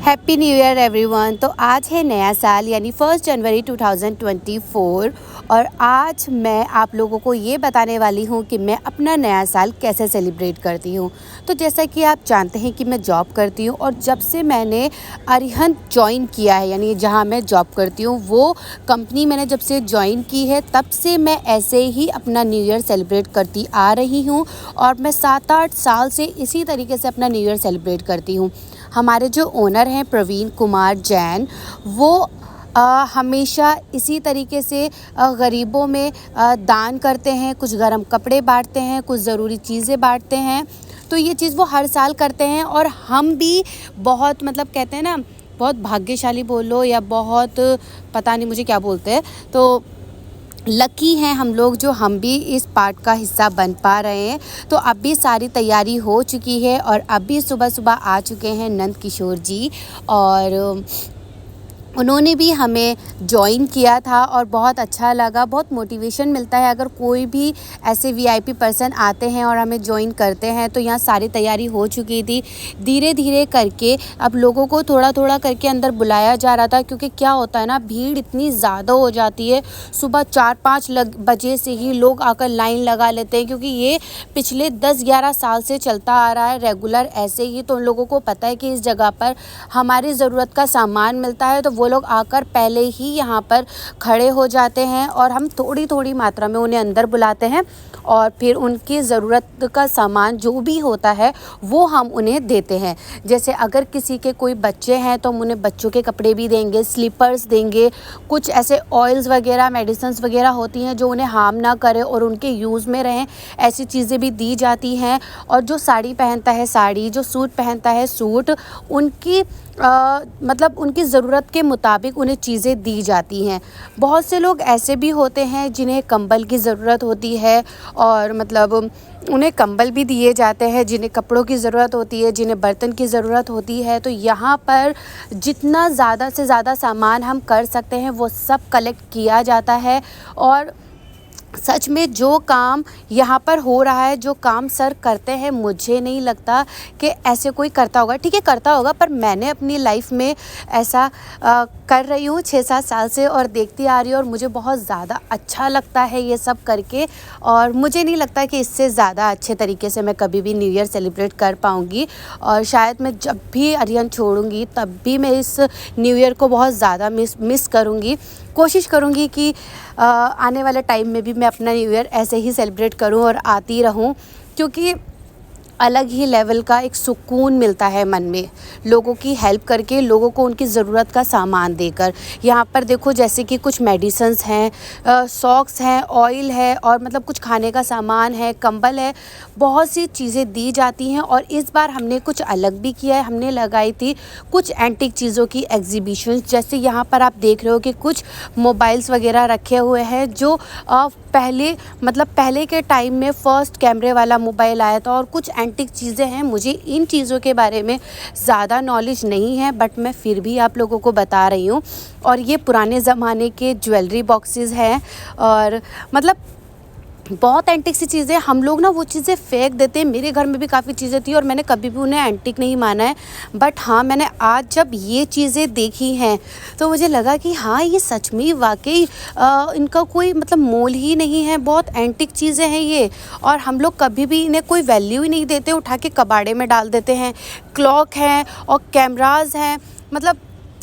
Happy new year everyone. तो आज है नया साल यानी 1 जनवरी 2024 और आज मैं आप लोगों को ये बताने वाली हूँ कि मैं अपना नया साल कैसे सेलिब्रेट करती हूँ। तो जैसा कि आप जानते हैं कि मैं जॉब करती हूँ और जब से मैंने अरिहंत जॉइन किया है यानी जहाँ मैं जॉब करती हूँ वो कंपनी मैंने जब से जॉइन की है तब से मैं ऐसे ही अपना न्यू ईयर सेलिब्रेट करती आ रही हूँ और मैं 7-8 साल से इसी तरीके से अपना न्यू ईयर सेलिब्रेट करती हूँ। हमारे जो ओनर हैं प्रवीण कुमार जैन वो हमेशा इसी तरीके से गरीबों में दान करते हैं, कुछ गर्म कपड़े बांटते हैं, कुछ ज़रूरी चीज़ें बांटते हैं। तो ये चीज़ वो हर साल करते हैं और हम भी बहुत कहते हैं ना बहुत भाग्यशाली बोलो या बहुत पता नहीं मुझे क्या बोलते हैं, तो लकी हैं हम लोग जो हम भी इस पार्ट का हिस्सा बन पा रहे हैं। तो अभी सारी तैयारी हो चुकी है और अभी सुबह सुबह आ चुके हैं नंद किशोर जी और उन्होंने भी हमें जॉइन किया था और बहुत अच्छा लगा। बहुत मोटिवेशन मिलता है अगर कोई भी ऐसे वीआईपी पर्सन आते हैं और हमें जॉइन करते हैं। तो यहाँ सारी तैयारी हो चुकी थी, धीरे धीरे करके अब लोगों को थोड़ा थोड़ा करके अंदर बुलाया जा रहा था क्योंकि क्या होता है ना भीड़ इतनी ज़्यादा हो जाती है। सुबह 4-5 बजे से ही लोग आकर लाइन लगा लेते हैं क्योंकि ये पिछले 10-11 साल से चलता आ रहा है रेगुलर ऐसे ही। तो उन लोगों को पता है कि इस जगह पर हमारी ज़रूरत का सामान मिलता है तो वो लोग आकर पहले ही यहाँ पर खड़े हो जाते हैं और हम थोड़ी थोड़ी मात्रा में उन्हें अंदर बुलाते हैं और फिर उनकी ज़रूरत का सामान जो भी होता है वो हम उन्हें देते हैं। जैसे अगर किसी के कोई बच्चे हैं तो हम उन्हें बच्चों के कपड़े भी देंगे, स्लीपर्स देंगे, कुछ ऐसे ऑयल्स वगैरह मेडिसिन्स वगैरह होती हैं जो उन्हें हार्म ना करे और उनके यूज़ में रहें, ऐसी चीज़ें भी दी जाती हैं। और जो साड़ी पहनता है साड़ी, जो सूट पहनता है सूट, उनकी उनकी ज़रूरत के मुताबिक उन्हें चीज़ें दी जाती हैं। बहुत से लोग ऐसे भी होते हैं जिन्हें कंबल की ज़रूरत होती है और उन्हें कंबल भी दिए जाते हैं, जिन्हें कपड़ों की ज़रूरत होती है, जिन्हें बर्तन की ज़रूरत होती है। तो यहाँ पर जितना ज़्यादा से ज़्यादा सामान हम कर सकते हैं वो सब कलेक्ट किया जाता है। और सच में जो काम यहाँ पर हो रहा है, जो काम सर करते हैं, मुझे नहीं लगता कि ऐसे कोई करता होगा। ठीक है करता होगा पर मैंने अपनी लाइफ में ऐसा कर रही हूँ 6-7 साल से और देखती आ रही हूँ और मुझे बहुत ज़्यादा अच्छा लगता है ये सब करके। और मुझे नहीं लगता कि इससे ज़्यादा अच्छे तरीके से मैं कभी भी न्यू ईयर सेलिब्रेट कर पाऊँगी। और शायद मैं जब भी अरिहंत छोड़ूंगी तब भी मैं इस न्यू ईयर को बहुत ज़्यादा मिस करूँगी। कोशिश करूँगी कि आने वाले टाइम में भी मैं अपना न्यू ईयर ऐसे ही सेलिब्रेट करूँ और आती रहूँ क्योंकि अलग ही लेवल का एक सुकून मिलता है मन में, लोगों की हेल्प करके, लोगों को उनकी ज़रूरत का सामान देकर। यहाँ पर देखो जैसे कि कुछ मेडिसिन्स हैं, सॉक्स हैं, ऑयल है और कुछ खाने का सामान है, कंबल है, बहुत सी चीज़ें दी जाती हैं। और इस बार हमने कुछ अलग भी किया है, हमने लगाई थी कुछ एंटीक चीज़ों की एग्जीबिशन। जैसे यहाँ पर आप देख रहे हो कि कुछ मोबाइल्स वगैरह रखे हुए हैं जो पहले के टाइम में फर्स्ट कैमरे वाला मोबाइल आया था और कुछ एंटीक चीज़ें हैं। मुझे इन चीज़ों के बारे में ज़्यादा नॉलेज नहीं है बट मैं फिर भी आप लोगों को बता रही हूँ। और ये पुराने ज़माने के ज्वेलरी बॉक्सेस हैं और बहुत एंटिक सी चीज़ें हम लोग ना वो चीज़ें फेंक देते हैं। मेरे घर में भी काफ़ी चीज़ें थी और मैंने कभी भी उन्हें एंटिक नहीं माना है। बट हाँ मैंने आज जब ये चीज़ें देखी हैं तो मुझे लगा कि हाँ ये सच में वाकई इनका कोई मोल ही नहीं है। बहुत एंटिक चीज़ें हैं ये और हम लोग कभी भी इन्हें कोई वैल्यू ही नहीं देते, उठा के कबाड़े में डाल देते हैं। क्लॉक हैं और कैमराज़ हैं।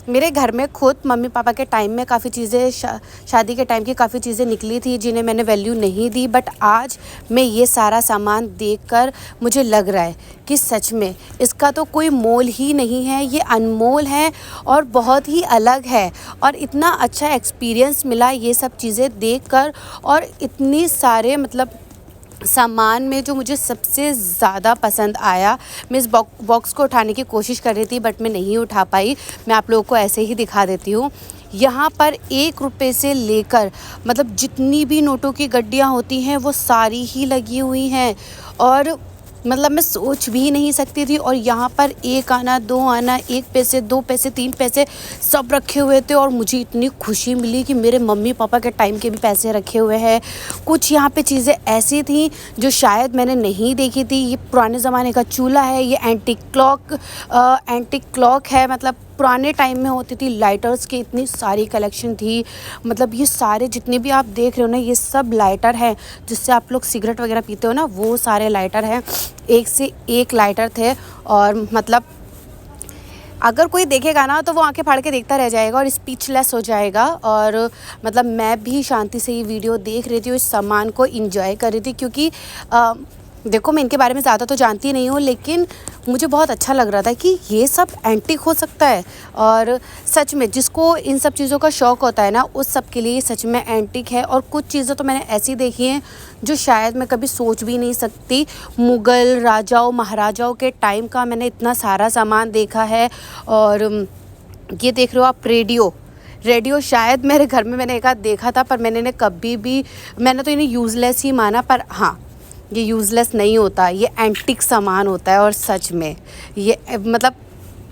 मेरे घर में खुद मम्मी पापा के टाइम में काफ़ी चीज़ें शादी के टाइम की काफ़ी चीज़ें निकली थी जिन्हें मैंने वैल्यू नहीं दी। बट आज मैं ये सारा सामान देखकर मुझे लग रहा है कि सच में इसका तो कोई मोल ही नहीं है, ये अनमोल है और बहुत ही अलग है। और इतना अच्छा एक्सपीरियंस मिला ये सब चीज़ें देखकर। और इतनी सारे सामान में जो मुझे सबसे ज़्यादा पसंद आया, मैं इस बॉक्स को उठाने की कोशिश कर रही थी बट मैं नहीं उठा पाई। मैं आप लोगों को ऐसे ही दिखा देती हूँ। यहाँ पर 1 रुपये से लेकर जितनी भी नोटों की गड्डियाँ होती हैं वो सारी ही लगी हुई हैं और मैं सोच भी नहीं सकती थी। और यहाँ पर 1 आना 2 आना, 1 पैसे 2 पैसे 3 पैसे सब रखे हुए थे और मुझे इतनी खुशी मिली कि मेरे मम्मी पापा के टाइम के भी पैसे रखे हुए हैं। कुछ यहाँ पे चीज़ें ऐसी थी जो शायद मैंने नहीं देखी थी। ये पुराने ज़माने का चूल्हा है, ये एंटीक क्लॉक है, पुराने टाइम में होती थी, लाइटर्स की इतनी सारी कलेक्शन थी। मतलब ये सारे जितने भी आप देख रहे हो ना, ये सब लाइटर हैं जिससे आप लोग सिगरेट वगैरह पीते हो ना, वो सारे लाइटर हैं। एक से एक लाइटर थे और मतलब अगर कोई देखेगा ना तो वो आंखें फाड़ के देखता रह जाएगा और स्पीचलेस हो जाएगा। और मतलब मैं भी शांति से ये वीडियो देख रही थी, इस सामान को एंजॉय कर रही थी, क्योंकि देखो मैं इनके बारे में ज़्यादा तो जानती नहीं हूँ, लेकिन मुझे बहुत अच्छा लग रहा था कि ये सब एंटीक हो सकता है। और सच में जिसको इन सब चीज़ों का शौक़ होता है ना, उस सब के लिए सच में एंटीक है। और कुछ चीज़ें तो मैंने ऐसी देखी हैं जो शायद मैं कभी सोच भी नहीं सकती। मुग़ल राजाओं महाराजाओं के टाइम का मैंने इतना सारा सामान देखा है। और ये देख रहे हो आप, रेडियो शायद मेरे घर में मैंने एक आध देखा था, पर मैंने तो इन्हें यूज़लेस ही माना। पर हाँ, ये यूज़लेस नहीं होता, ये एंटीक सामान होता है। और सच में ये मतलब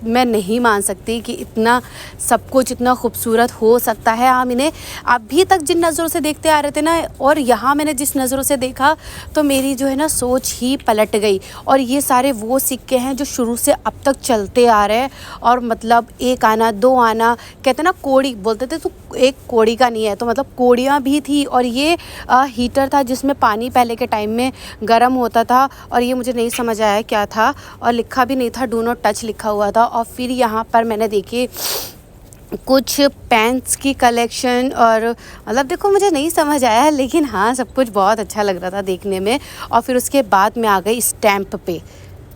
मैं नहीं मान सकती कि इतना सब कुछ इतना खूबसूरत हो सकता है। हम इन्हें अभी तक जिन नज़रों से देखते आ रहे थे ना, और यहाँ मैंने जिस नज़रों से देखा, तो मेरी जो है ना सोच ही पलट गई। और ये सारे वो सिक्के हैं जो शुरू से अब तक चलते आ रहे हैं। और मतलब एक आना दो आना, कहते ना कौड़ी बोलते थे, तो एक कौड़ी का नहीं है, तो मतलब कौड़ियाँ भी थी। और ये हीटर था जिसमें पानी पहले के टाइम में गर्म होता था। और ये मुझे नहीं समझ आया क्या था, और लिखा भी नहीं था, डू नॉट टच लिखा हुआ था। और फिर यहाँ पर मैंने देखी कुछ पेन्स की कलेक्शन, और मतलब देखो मुझे नहीं समझ आया, लेकिन हाँ सब कुछ बहुत अच्छा लग रहा था देखने में। और फिर उसके बाद मैं आ गई स्टैम्प पे।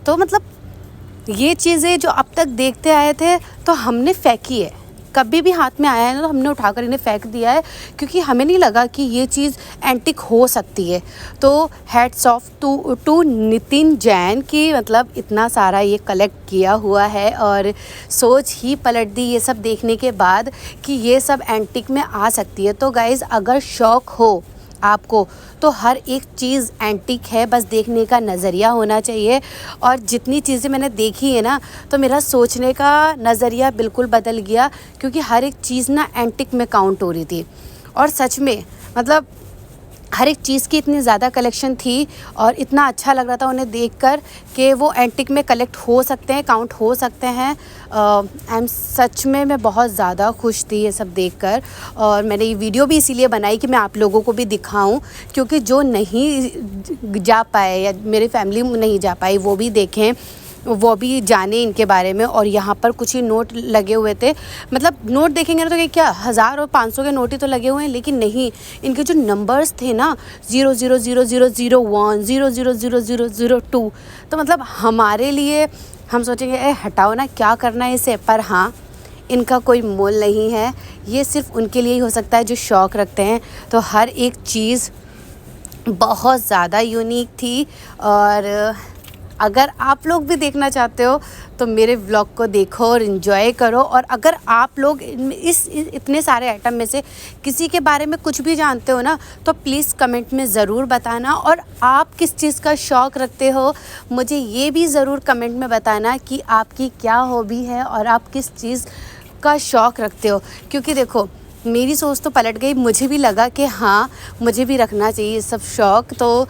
तो मतलब ये चीज़ें जो अब तक देखते आए थे, तो हमने फेंकी है, कभी भी हाथ में आया है ना तो हमने उठाकर इन्हें फेंक दिया है, क्योंकि हमें नहीं लगा कि ये चीज़ एंटिक हो सकती है। तो hats off to Nitin Jain की, मतलब इतना सारा ये कलेक्ट किया हुआ है। और सोच ही पलट दी ये सब देखने के बाद कि ये सब एंटिक में आ सकती है। तो गाइज़, अगर शौक़ हो आपको, तो हर एक चीज़ एंटीक है, बस देखने का नज़रिया होना चाहिए। और जितनी चीज़ें मैंने देखी है ना, तो मेरा सोचने का नज़रिया बिल्कुल बदल गया, क्योंकि हर एक चीज़ ना एंटीक में काउंट हो रही थी। और सच में मतलब हर एक चीज़ की इतनी ज़्यादा कलेक्शन थी, और इतना अच्छा लग रहा था उन्हें देखकर कि वो एंटीक में कलेक्ट हो सकते हैं, काउंट हो सकते हैं। सच में मैं बहुत ज़्यादा खुश थी ये सब देखकर। और मैंने ये वीडियो भी इसीलिए बनाई कि मैं आप लोगों को भी दिखाऊं, क्योंकि जो नहीं जा पाए या मेरी फैमिली नहीं जा पाई, वो भी देखें, वो भी जाने इनके बारे में। और यहाँ पर कुछ ही नोट लगे हुए थे, मतलब नोट देखेंगे ना तो क्या 1000 और 500 के नोट ही तो लगे हुए हैं, लेकिन नहीं, इनके जो नंबर्स थे ना 000001 000002, तो मतलब हमारे लिए हम सोचेंगे हटाओ ना, क्या करना है इसे। पर हाँ, इनका कोई मोल नहीं है, ये सिर्फ उनके लिए ही हो सकता है जो शौक़ रखते हैं। तो हर एक चीज़ बहुत ज़्यादा यूनिक थी। और अगर आप लोग भी देखना चाहते हो तो मेरे व्लॉग को देखो और इन्जॉय करो। और अगर आप लोग इस इतने सारे आइटम में से किसी के बारे में कुछ भी जानते हो ना, तो प्लीज़ कमेंट में ज़रूर बताना। और आप किस चीज़ का शौक़ रखते हो, मुझे ये भी ज़रूर कमेंट में बताना कि आपकी क्या हॉबी है और आप किस चीज़ का शौक़ रखते हो। क्योंकि देखो, मेरी सोच तो पलट गई, मुझे भी लगा कि हाँ मुझे भी रखना चाहिए ये सब शौक़। तो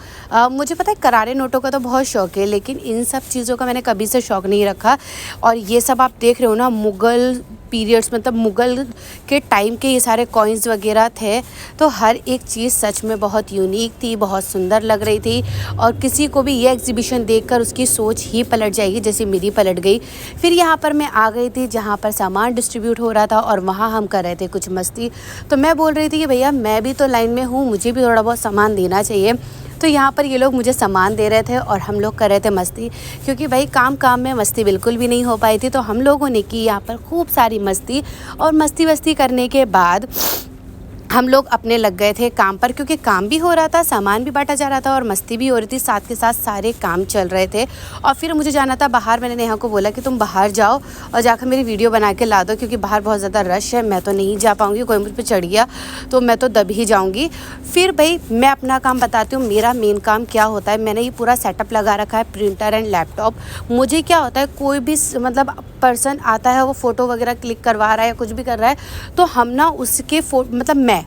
मुझे पता है करारे नोटों का तो बहुत शौक़ है, लेकिन इन सब चीज़ों का मैंने कभी से शौक़ नहीं रखा। और ये सब आप देख रहे हो ना, मुग़ल पीरियड्स, मतलब मुग़ल के टाइम के ये सारे कॉइन्स वगैरह थे। तो हर एक चीज़ सच में बहुत यूनिक थी, बहुत सुंदर लग रही थी। और किसी को भी ये एग्जीबिशन देखकर उसकी सोच ही पलट जाएगी, जैसे मेरी पलट गई। फिर यहाँ पर मैं आ गई थी जहाँ पर सामान डिस्ट्रीब्यूट हो रहा था, और वहाँ हम कर रहे थे कुछ मस्ती। तो मैं बोल रही थी कि भैया मैं भी तो लाइन में हूँ, मुझे भी थोड़ा बहुत सामान देना चाहिए। तो यहाँ पर ये लोग मुझे सामान दे रहे थे और हम लोग कर रहे थे मस्ती, क्योंकि भाई काम में मस्ती बिल्कुल भी नहीं हो पाई थी। तो हम लोगों ने की यहाँ पर खूब सारी मस्ती, और मस्ती वस्ती करने के बाद हम लोग अपने लग गए थे काम पर, क्योंकि काम भी हो रहा था, सामान भी बांटा जा रहा था और मस्ती भी हो रही थी, साथ के साथ सारे काम चल रहे थे। और फिर मुझे जाना था बाहर। मैंने नेहा को बोला कि तुम बाहर जाओ और जाकर मेरी वीडियो बना के ला दो, क्योंकि बाहर बहुत ज़्यादा रश है, मैं तो नहीं जा पाऊँगी, कोई मुझ पर चढ़ गया तो मैं तो दब ही जाऊँगी। फिर भाई मैं अपना काम बताती हूँ, मेरा मेन काम क्या होता है। मैंने ये पूरा सेटअप लगा रखा है, प्रिंटर एंड लैपटॉप। मुझे क्या होता है, कोई भी मतलब पर्सन आता है, वो फ़ोटो वगैरह क्लिक करवा रहा है या कुछ भी कर रहा है, तो हम ना उसके मतलब मैं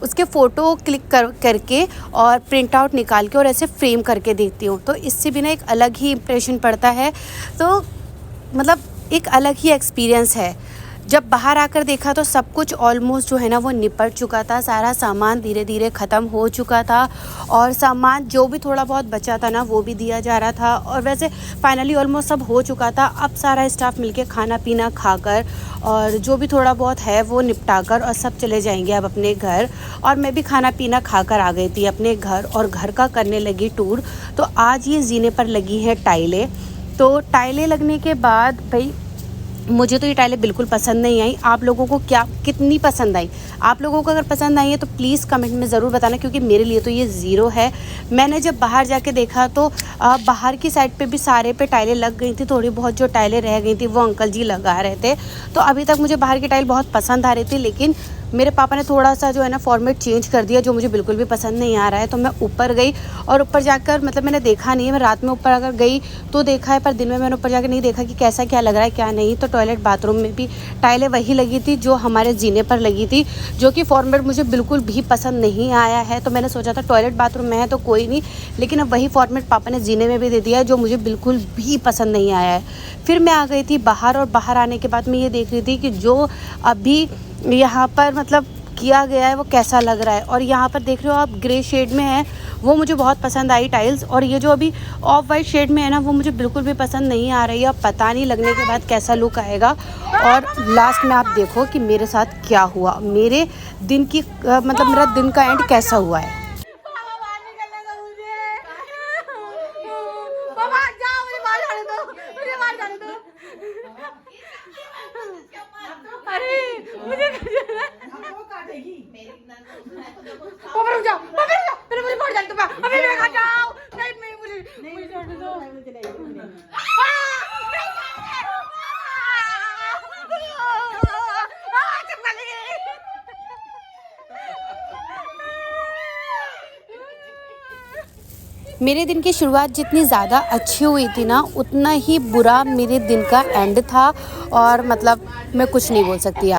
उसके फ़ोटो क्लिक करके और प्रिंट आउट निकाल के और ऐसे फ्रेम करके देती हूँ। तो इससे भी ना एक अलग ही इम्प्रेशन पड़ता है। तो मतलब एक अलग ही एक्सपीरियंस है। जब बाहर आकर देखा तो सब कुछ ऑलमोस्ट जो है ना वो निपट चुका था, सारा सामान धीरे धीरे ख़त्म हो चुका था और सामान जो भी थोड़ा बहुत बचा था ना वो भी दिया जा रहा था। और वैसे फाइनली ऑलमोस्ट सब हो चुका था। अब सारा स्टाफ मिलके खाना पीना खाकर और जो भी थोड़ा बहुत है वो निपटा कर और सब चले जाएंगे अब अपने घर। और मैं भी खाना पीना खाकर आ गई थी अपने घर और घर का करने लगी टूर। तो आज ये जीने पर लगी हैं टाइलें। तो टाइलें लगने के बाद भाई मुझे तो ये टाइलें बिल्कुल पसंद नहीं आई। आप लोगों को क्या कितनी पसंद आई? आप लोगों को अगर पसंद आई है तो प्लीज़ कमेंट में ज़रूर बताना, क्योंकि मेरे लिए तो ये ज़ीरो है। मैंने जब बाहर जाके देखा तो बाहर की साइड पे भी सारे पे टाइलें लग गई थी, थोड़ी बहुत जो टाइलें रह गई थी वो अंकल जी लगा रहे थे। तो अभी तक मुझे बाहर की टाइल बहुत पसंद आ रही थी, लेकिन मेरे पापा ने थोड़ा सा जो है ना फॉर्मेट चेंज कर दिया जो मुझे बिल्कुल भी पसंद नहीं आ रहा है। तो मैं ऊपर गई और ऊपर जाकर मतलब मैंने देखा नहीं है, मैं रात में ऊपर अगर गई तो देखा है, पर दिन में मैंने ऊपर जाकर नहीं देखा कि कैसा क्या लग रहा है क्या नहीं। तो टॉयलेट बाथरूम में भी टाइलें वही लगी थी जो हमारे जीने पर लगी थी, जो कि फॉर्मेट मुझे बिल्कुल भी पसंद नहीं आया है। तो मैंने सोचा था टॉयलेट बाथरूम में है तो कोई नहीं, लेकिन अब वही फॉर्मेट पापा ने जीने में भी दे दिया है जो मुझे बिल्कुल भी पसंद नहीं आया है। फिर मैं आ गई थी बाहर और बाहर आने के बाद मैं ये देख रही थी कि जो अभी यहाँ पर मतलब किया गया है वो कैसा लग रहा है। और यहाँ पर देख रहे हो आप ग्रे शेड में है, वो मुझे बहुत पसंद आई टाइल्स। और ये जो अभी ऑफ वाइट शेड में है ना वो मुझे बिल्कुल भी पसंद नहीं आ रही है। अब पता नहीं लगने के बाद कैसा लुक आएगा। और लास्ट में आप देखो कि मेरे साथ क्या हुआ, मेरे दिन की मतलब मेरा दिन का एंड कैसा हुआ है। अरे मुझे मुझे पड़ जाए तो अभी मैं खा जाऊं नहीं मैं मुझे छोड़ दो। मेरे दिन की शुरुआत जितनी ज़्यादा अच्छी हुई थी ना उतना ही बुरा मेरे दिन का एंड था। और मतलब मैं कुछ नहीं बोल सकती।